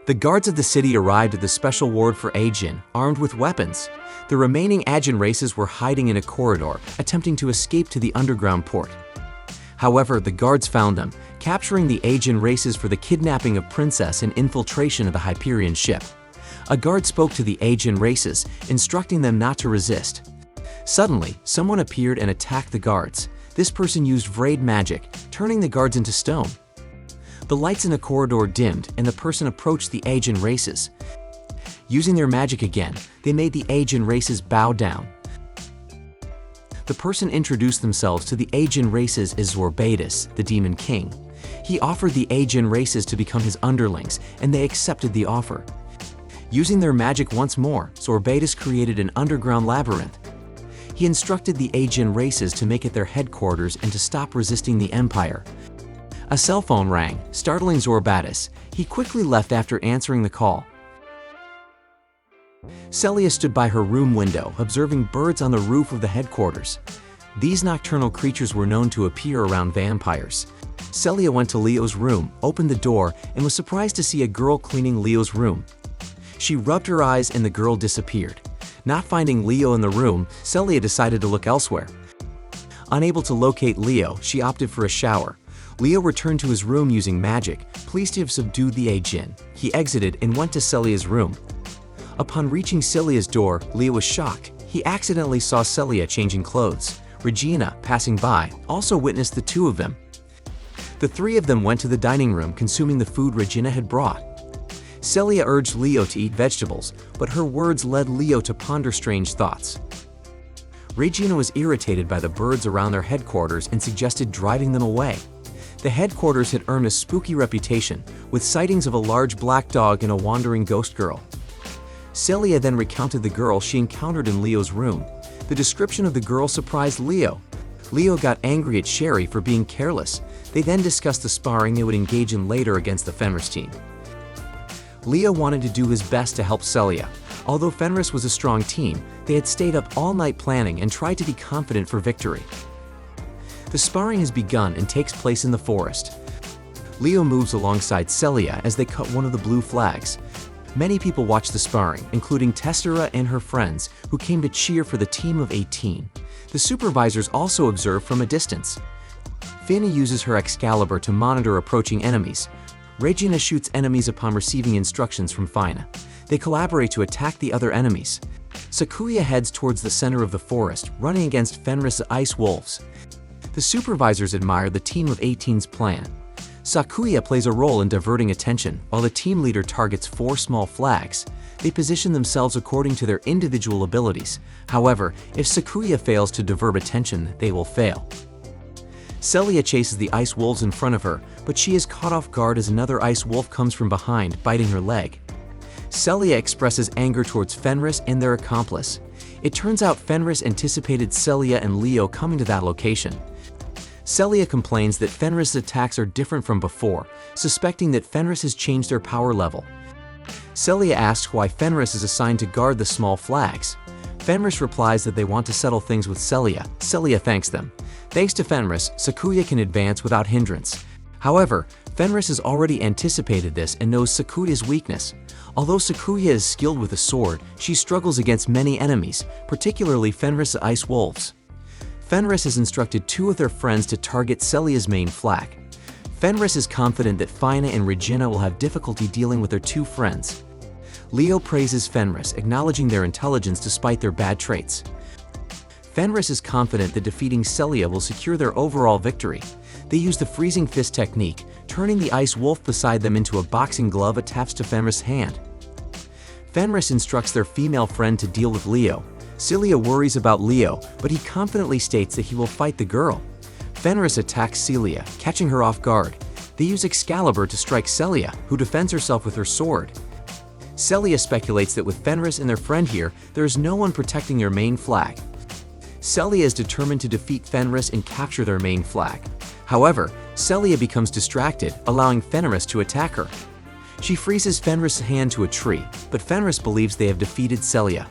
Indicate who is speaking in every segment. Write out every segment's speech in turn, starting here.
Speaker 1: The guards of the city arrived at the special ward for Ajin, armed with weapons. The remaining Ajin races were hiding in a corridor, attempting to escape to the underground port. However, the guards found them, capturing the Ajin races for the kidnapping of Princess and infiltration of the Hyperion ship. A guard spoke to the Ajin races, instructing them not to resist. Suddenly, someone appeared and attacked the guards. This person used Vraid magic, turning the guards into stone. The lights in the corridor dimmed, and the person approached the Ajin races. Using their magic again, they made the Ajin races bow down. The person introduced themselves to the Ajin races as Zorbatus, the Demon King. He offered the Ajin races to become his underlings, and they accepted the offer. Using their magic once more, Zorbatus created an underground labyrinth. He instructed the Ajin races to make it their headquarters and to stop resisting the Empire. A cell phone rang, startling Zorbatus. He quickly left after answering the call. Celia stood by her room window, observing birds on the roof of the headquarters. These nocturnal creatures were known to appear around vampires. Celia went to Leo's room, opened the door, and was surprised to see a girl cleaning Leo's room. She rubbed her eyes and the girl disappeared. Not finding Leo in the room, Celia decided to look elsewhere. Unable to locate Leo, she opted for a shower. Leo returned to his room using magic, pleased to have subdued the Ajin. He exited and went to Celia's room. Upon reaching Celia's door, Leo was shocked. He accidentally saw Celia changing clothes. Regina, passing by, also witnessed the two of them. The three of them went to the dining room, consuming the food Regina had brought. Celia urged Leo to eat vegetables, but her words led Leo to ponder strange thoughts. Regina was irritated by the birds around their headquarters and suggested driving them away. The headquarters had earned a spooky reputation, with sightings of a large black dog and a wandering ghost girl. Celia then recounted the girl she encountered in Leo's room. The description of the girl surprised Leo. Leo got angry at Sherry for being careless. They then discussed the sparring they would engage in later against the Fenris team. Leo wanted to do his best to help Celia. Although Fenris was a strong team, they had stayed up all night planning and tried to be confident for victory. The sparring has begun and takes place in the forest. Leo moves alongside Celia as they cut one of the blue flags. Many people watch the sparring, including Tessera and her friends, who came to cheer for the team of 18. The supervisors also observe from a distance. Finna uses her Excalibur to monitor approaching enemies. Regina shoots enemies upon receiving instructions from Fina. They collaborate to attack the other enemies. Sakuya heads towards the center of the forest, running against Fenris ice wolves. The supervisors admire the team of 18's plan. Sakuya plays a role in diverting attention, while the team leader targets 4 small flags. They position themselves according to their individual abilities. However, if Sakuya fails to divert attention, they will fail. Celia chases the ice wolves in front of her, but she is caught off guard as another ice wolf comes from behind, biting her leg. Celia expresses anger towards Fenris and their accomplice. It turns out Fenris anticipated Celia and Leo coming to that location. Celia complains that Fenris' attacks are different from before, suspecting that Fenris has changed their power level. Celia asks why Fenris is assigned to guard the small flags. Fenris replies that they want to settle things with Celia. Celia thanks them. Thanks to Fenris, Sakuya can advance without hindrance. However, Fenris has already anticipated this and knows Sakuya's weakness. Although Sakuya is skilled with a sword, she struggles against many enemies, particularly Fenris' ice wolves. Fenris has instructed 2 of their friends to target Celia's main flag. Fenris is confident that Fina and Regina will have difficulty dealing with their 2 friends. Leo praises Fenris, acknowledging their intelligence despite their bad traits. Fenris is confident that defeating Celia will secure their overall victory. They use the freezing fist technique, turning the ice wolf beside them into a boxing glove attached to Fenris' hand. Fenris instructs their female friend to deal with Leo. Celia worries about Leo, but he confidently states that he will fight the girl. Fenris attacks Celia, catching her off guard. They use Excalibur to strike Celia, who defends herself with her sword. Celia speculates that with Fenris and their friend here, there is no one protecting their main flag. Celia is determined to defeat Fenris and capture their main flag. However, Celia becomes distracted, allowing Fenris to attack her. She freezes Fenris' hand to a tree, but Fenris believes they have defeated Celia.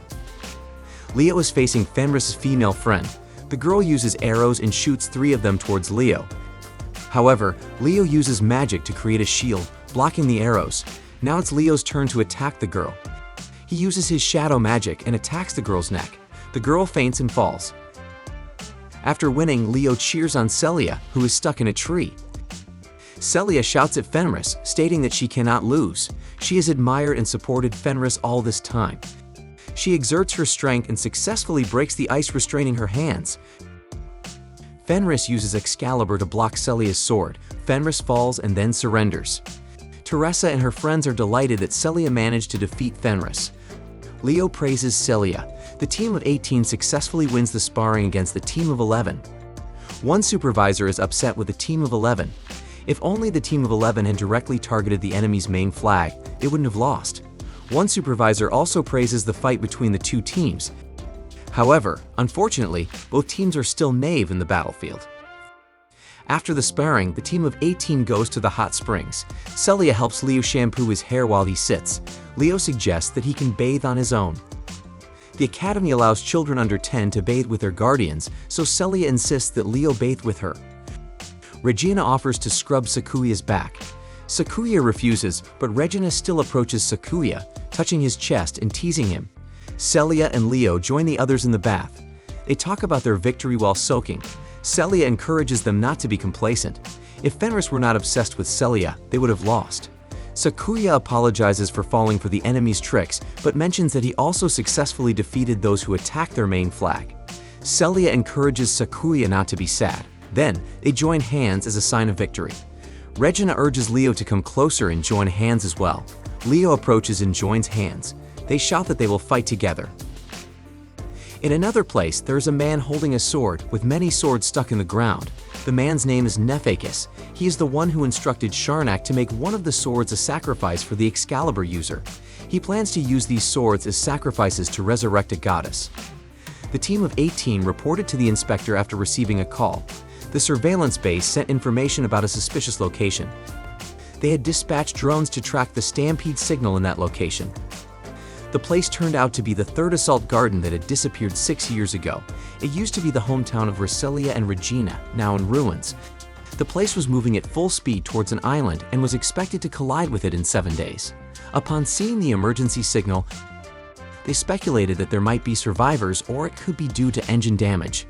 Speaker 1: Leo is facing Fenris' female friend. The girl uses arrows and shoots 3 of them towards Leo. However, Leo uses magic to create a shield, blocking the arrows. Now it's Leo's turn to attack the girl. He uses his shadow magic and attacks the girl's neck. The girl faints and falls. After winning, Leo cheers on Celia, who is stuck in a tree. Celia shouts at Fenris, stating that she cannot lose. She has admired and supported Fenris all this time. She exerts her strength and successfully breaks the ice restraining her hands. Fenris uses Excalibur to block Celia's sword. Fenris falls and then surrenders. Teresa and her friends are delighted that Celia managed to defeat Fenris. Leo praises Celia. The team of 18 successfully wins the sparring against the team of 11. One supervisor is upset with the team of 11. If only the team of 11 had directly targeted the enemy's main flag, they wouldn't have lost. One supervisor also praises the fight between the two teams. However, unfortunately, both teams are still naive in the battlefield. After the sparring, the team of 18 goes to the hot springs. Celia helps Leo shampoo his hair while he sits. Leo suggests that he can bathe on his own. The academy allows children under 10 to bathe with their guardians, so Celia insists that Leo bathe with her. Regina offers to scrub Sakuya's back. Sakuya refuses, but Regina still approaches Sakuya, touching his chest and teasing him. Celia and Leo join the others in the bath. They talk about their victory while soaking. Celia encourages them not to be complacent. If Fenris were not obsessed with Celia, they would have lost. Sakuya apologizes for falling for the enemy's tricks, but mentions that he also successfully defeated those who attacked their main flag. Celia encourages Sakuya not to be sad. Then, they join hands as a sign of victory. Regina urges Leo to come closer and join hands as well. Leo approaches and joins hands. They shout that they will fight together. In another place, there is a man holding a sword with many swords stuck in the ground. The man's name is Nephakis. He is the one who instructed Sharnak to make one of the swords a sacrifice for the Excalibur user. He plans to use these swords as sacrifices to resurrect a goddess. The team of 18 reported to the inspector after receiving a call. The surveillance base sent information about a suspicious location. They had dispatched drones to track the stampede signal in that location. The place turned out to be the third assault garden that had disappeared 6 years ago. It used to be the hometown of Roselia and Regina, now in ruins. The place was moving at full speed towards an island and was expected to collide with it in 7 days. Upon seeing the emergency signal, they speculated that there might be survivors or it could be due to engine damage.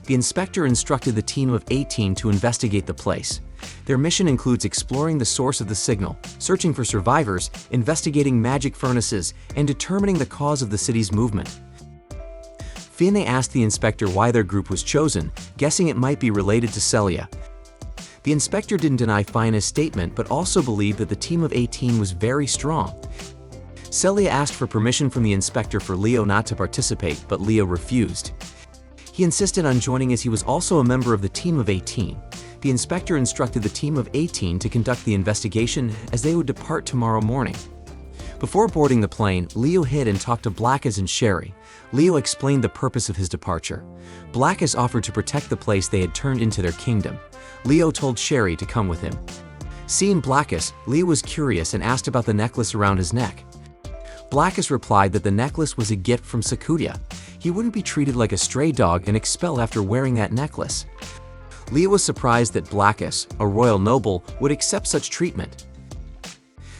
Speaker 1: The inspector instructed the team of 18 to investigate the place. Their mission includes exploring the source of the signal, searching for survivors, investigating magic furnaces, and determining the cause of the city's movement. Finney asked the inspector why their group was chosen, guessing it might be related to Celia. The inspector didn't deny Fina's statement but also believed that the team of 18 was very strong. Celia asked for permission from the inspector for Leo not to participate, but Leo refused. He insisted on joining as he was also a member of the team of 18. The inspector instructed the team of 18 to conduct the investigation as they would depart tomorrow morning. Before boarding the plane, Leo hid and talked to Blackus and Sherry. Leo explained the purpose of his departure. Blackus offered to protect the place they had turned into their kingdom. Leo told Sherry to come with him. Seeing Blackus, Leo was curious and asked about the necklace around his neck. Blackus replied that the necklace was a gift from Sakuya. He wouldn't be treated like a stray dog and expelled after wearing that necklace. Leo was surprised that Blackus, a royal noble, would accept such treatment.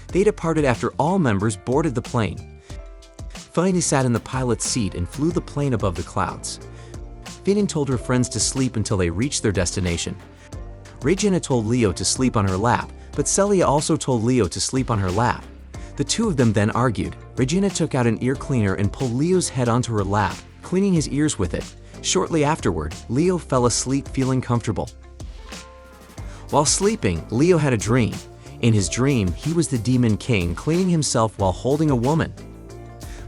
Speaker 1: They departed after all members boarded the plane. Finney sat in the pilot's seat and flew the plane above the clouds. Finney told her friends to sleep until they reached their destination. Regina told Leo to sleep on her lap, but Celia also told Leo to sleep on her lap. The two of them then argued. Regina took out an ear cleaner and pulled Leo's head onto her lap, cleaning his ears with it. Shortly afterward, Leo fell asleep feeling comfortable. While sleeping, Leo had a dream. In his dream, he was the Demon King cleaning himself while holding a woman.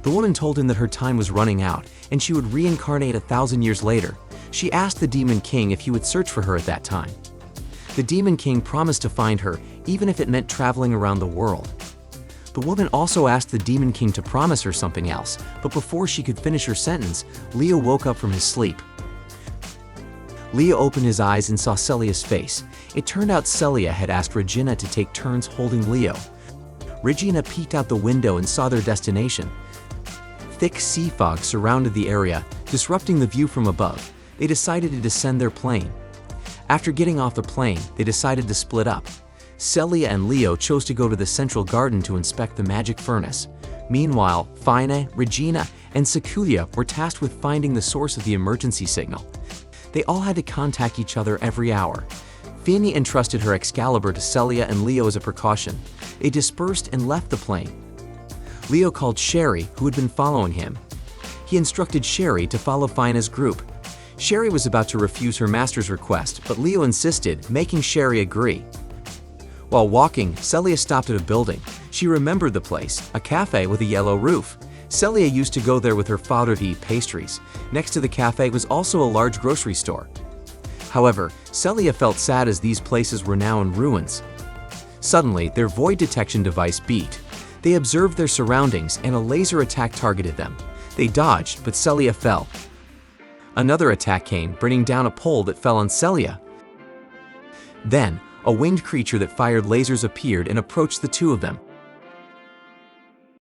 Speaker 1: The woman told him that her time was running out and she would reincarnate 1,000 years later. She asked the Demon King if he would search for her at that time. The Demon King promised to find her, even if it meant traveling around the world. The woman also asked the Demon King to promise her something else, but before she could finish her sentence, Leo woke up from his sleep. Leo opened his eyes and saw Celia's face. It turned out Celia had asked Regina to take turns holding Leo. Regina peeked out the window and saw their destination. Thick sea fog surrounded the area, disrupting the view from above. They decided to descend their plane. After getting off the plane, they decided to split up. Celia and Leo chose to go to the central garden to inspect the magic furnace. Meanwhile, Fine, Regina, and Seculia were tasked with finding the source of the emergency signal. They all had to contact each other every hour. Fanny entrusted her Excalibur to Celia and Leo as a precaution. They dispersed and left the plane. Leo called Sherry, who had been following him. He instructed Sherry to follow Fina's group. Sherry was about to refuse her master's request, but Leo insisted, making Sherry agree. While walking, Celia stopped at a building. She remembered the place, a cafe with a yellow roof. Celia used to go there with her father to eat pastries. Next to the cafe was also a large grocery store. However, Celia felt sad as these places were now in ruins. Suddenly, their void detection device beeped. They observed their surroundings and a laser attack targeted them. They dodged, but Celia fell. Another attack came, bringing down a pole that fell on Celia. Then, a winged creature that fired lasers appeared and approached the two of them.